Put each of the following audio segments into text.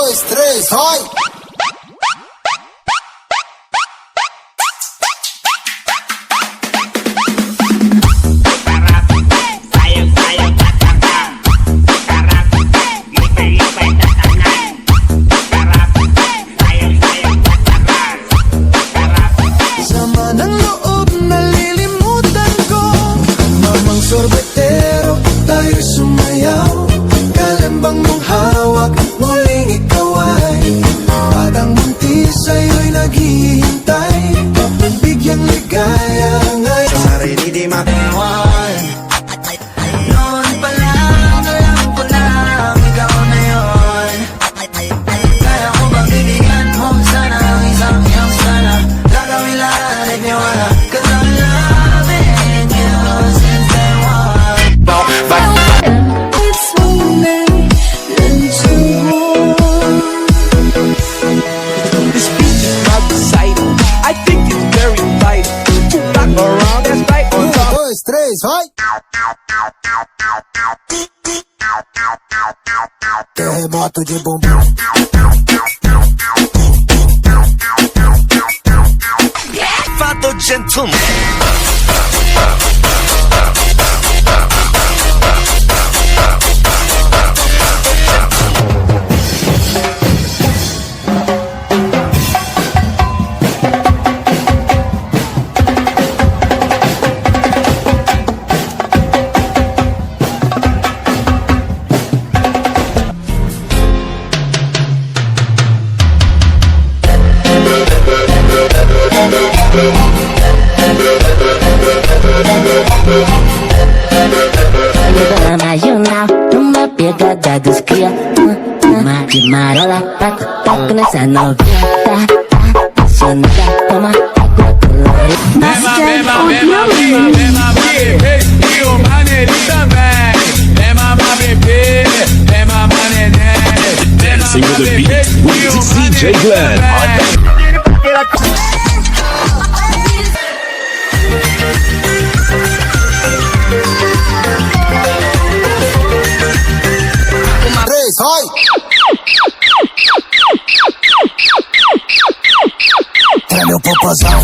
2, 3, hoy! Sama ng loob, nalilimutan ko. Mamang sorbetero, tayo'y sumayaw. Kalambang mong hawak, muling ikaw ay batang buntis, sa'yo'y naghihintay. Bigyang ligaya ngayon sa sarili di matiwan. Noon pa lang, alam ko lang, ikaw na yun. Kaya ko bang bibigyan mo sana ang isang iyong sana. Gagawin lahat at niwala, 'cause I'm loving you since day one. It's only into This beat is not exciting. I think it's very vital to rock around that's right on 1, top. 2, 3, hoy! Terremoto de bumbum. Fato gentleman. You now, numa pegada dos cria, de marola, taco nessa novinha, tá apaixonada, toma água colorida. E o maneirinho também. Vem mamar bebê, vem mamar neném. Dancing with the beat with DJ Glenn. Três, hoy! Treme o popozão.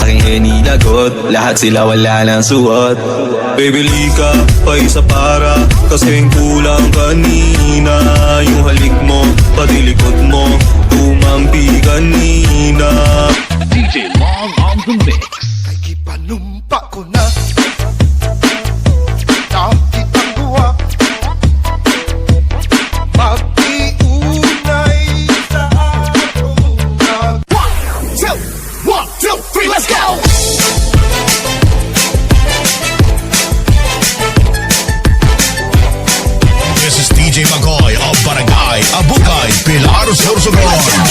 Aking hinilagot, lahat sila wala ng suot. Baby lika, pa isa para kasing kulang kanina. Yung halik mo, pati likod mo, tumampi kanina. DJ Long on the mix. Ipanumpa ko na nakitang buwa. Pag-iunay sa atong One, two, three, let's go! This is DJ Magoy of Barangay Abukay, Pilar, Sorsogon.